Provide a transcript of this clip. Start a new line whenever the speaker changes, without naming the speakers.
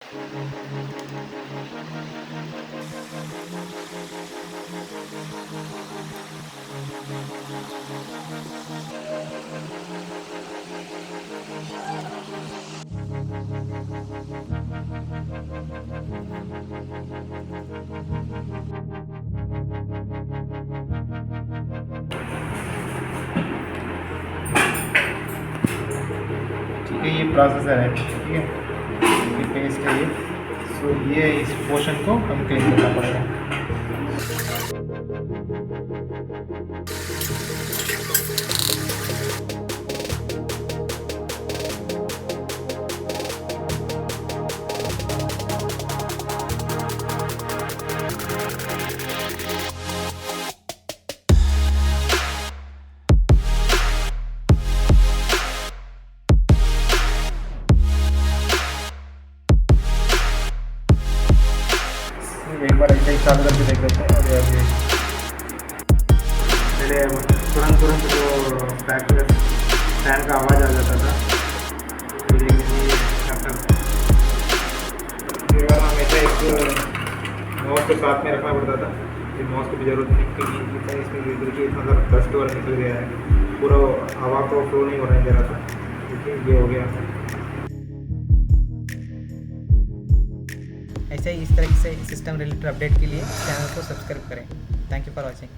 ठीक है, ये प्रोसेसर है, ठीक है, ये पेस्ट है ये। सो ये इस पोर्शन को हम क्लीन करना पड़ेगा। एक बार ऐसे ही चालू करके देख लेते हैं। अरे अभी पहले तुरंत तुरंत जो फैन का आवाज़ आ जाता था, लेकिन ये बार हमेशा एक माउस को साथ में रखना पड़ता था। ये माउस की भी जरूरत नहीं, क्योंकि इसमें देखिए इतना डस्ट वगैरह निकल गया है, पूरा हवा को फ्लो नहीं होने दे रहा था। देखिए ये हो गया।
ऐसे ही इस तरह से सिस्टम रिलेटेड अपडेट के लिए चैनल को सब्सक्राइब करें। Thank you for watching.